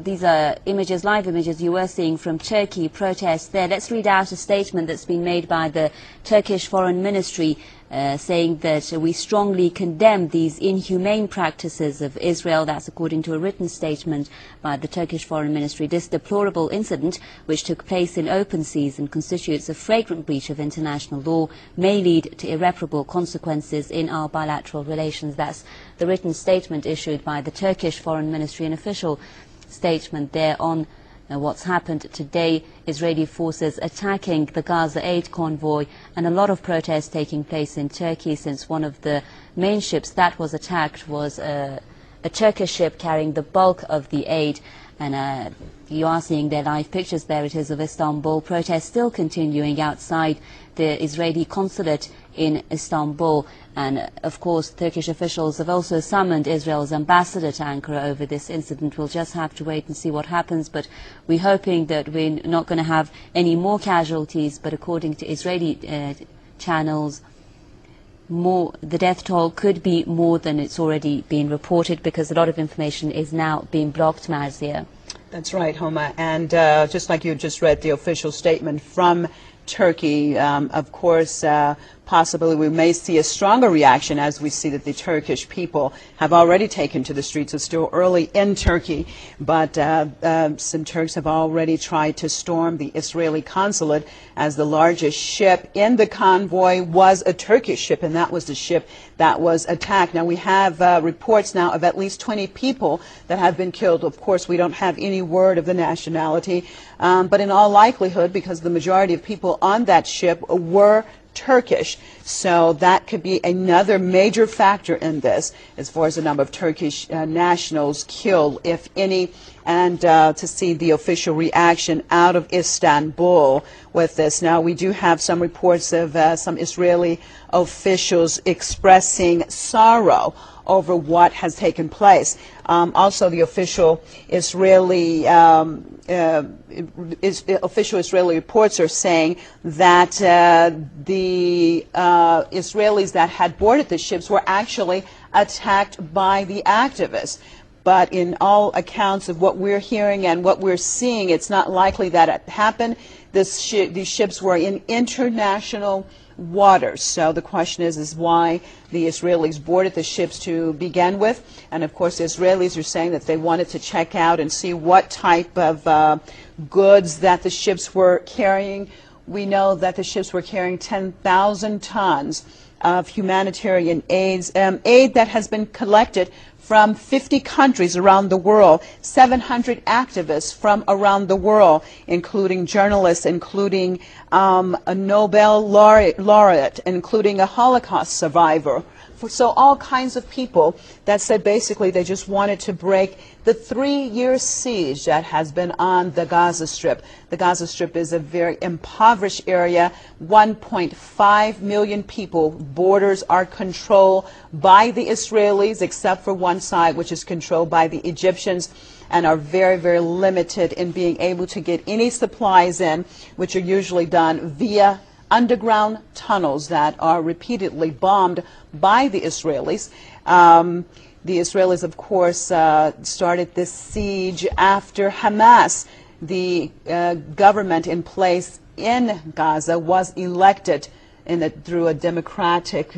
these are images, live images you were seeing from Turkey, protests there. Let's read out a statement that's been made by the Turkish Foreign Ministry saying that we strongly condemn these inhumane practices of Israel. That's according to a written statement by the Turkish Foreign Ministry. This deplorable incident, which took place in open seas and constitutes a flagrant breach of international law, may lead to irreparable consequences in our bilateral relations. That's the written statement issued by the Turkish Foreign Ministry, an official statement there on what's happened today. Israeli forces attacking the Gaza aid convoy, and a lot of protests taking place in Turkey since one of the main ships that was attacked was a Turkish ship carrying the bulk of the aid. And you are seeing their live pictures there, it is, of Istanbul. Protests still continuing outside the Israeli consulate in Istanbul. And of course, Turkish officials have also summoned Israel's ambassador to Ankara over this incident. We'll just have to wait and see what happens, but we're hoping that we're not going to have any more casualties. But according to Israeli channels, the death toll could be more than it's already been reported, because a lot of information is now being blocked, Marzia. That's right, Homa. And just like you just read the official statement from Turkey, of course, possibly we may see a stronger reaction as we see that the Turkish people have already taken to the streets. It's still early in Turkey, but some Turks have already tried to storm the Israeli consulate, as the largest ship in the convoy was a Turkish ship, and that was the ship that was attacked. Now, we have reports now of at least 20 people that have been killed. Of course, we don't have any word of the nationality, but in all likelihood, because the majority of people on that ship were Turkish. So that could be another major factor in this as far as the number of Turkish nationals killed, if any, and to see the official reaction out of Istanbul with this. Now, we do have some reports of some Israeli officials expressing sorrow over what has taken place. Also, the official Israeli reports are saying that the Israelis that had boarded the ships were actually attacked by the activists. But in all accounts of what we're hearing and what we're seeing, it's not likely that it happened. These ships were in international waters. So the question is why the Israelis boarded the ships to begin with. And of course, the Israelis are saying that they wanted to check out and see what type of goods that the ships were carrying. We know that the ships were carrying 10,000 tons of humanitarian aid that has been collected from 50 countries around the world, 700 activists from around the world, including journalists, including a Nobel laureate, including a Holocaust survivor. So all kinds of people that said basically they just wanted to break the 3-year siege that has been on the Gaza Strip. The Gaza Strip is a very impoverished area. 1.5 million people. Borders are controlled by the Israelis, except for one side, which is controlled by the Egyptians, and are very, very limited in being able to get any supplies in, which are usually done via underground tunnels that are repeatedly bombed by the Israelis. The Israelis, of course, started this siege after Hamas. The government in place in Gaza was elected through a democratic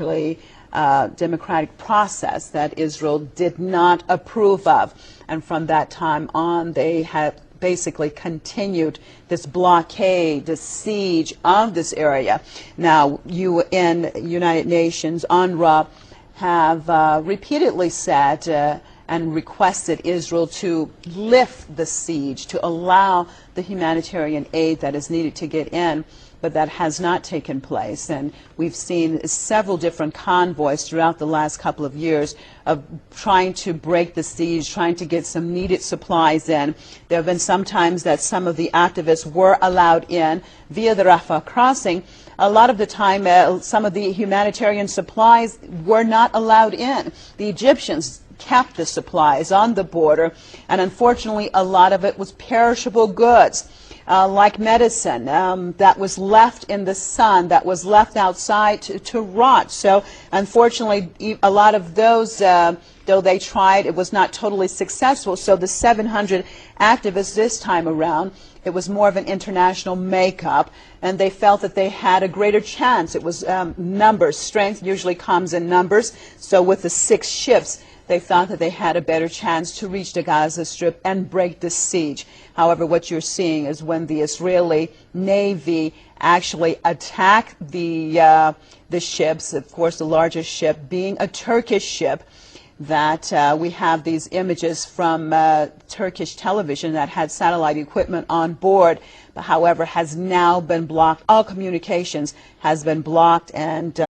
process that Israel did not approve of. And from that time on, they have basically continued this blockade, this siege of this area. Now, UN, United Nations, UNRWA have repeatedly said and requested Israel to lift the siege, to allow the humanitarian aid that is needed to get in. But that has not taken place, and we've seen several different convoys throughout the last couple of years of trying to break the siege, trying to get some needed supplies in. There have been some times that some of the activists were allowed in via the Rafah crossing. A lot of the time, some of the humanitarian supplies were not allowed in. The Egyptians kept the supplies on the border, and unfortunately a lot of it was perishable goods. Like medicine that was left in the sun, that was left outside to rot. So unfortunately, a lot of those, though they tried, it was not totally successful. So the 700 activists this time around, it was more of an international makeup, and they felt that they had a greater chance. It was numbers. Strength usually comes in numbers. So with the 6 ships, they thought that they had a better chance to reach the Gaza Strip and break the siege. However, what you're seeing is when the Israeli Navy actually attacked the ships, of course the largest ship being a Turkish ship, that we have these images from Turkish television that had satellite equipment on board, but however has now been blocked. All communications has been blocked, and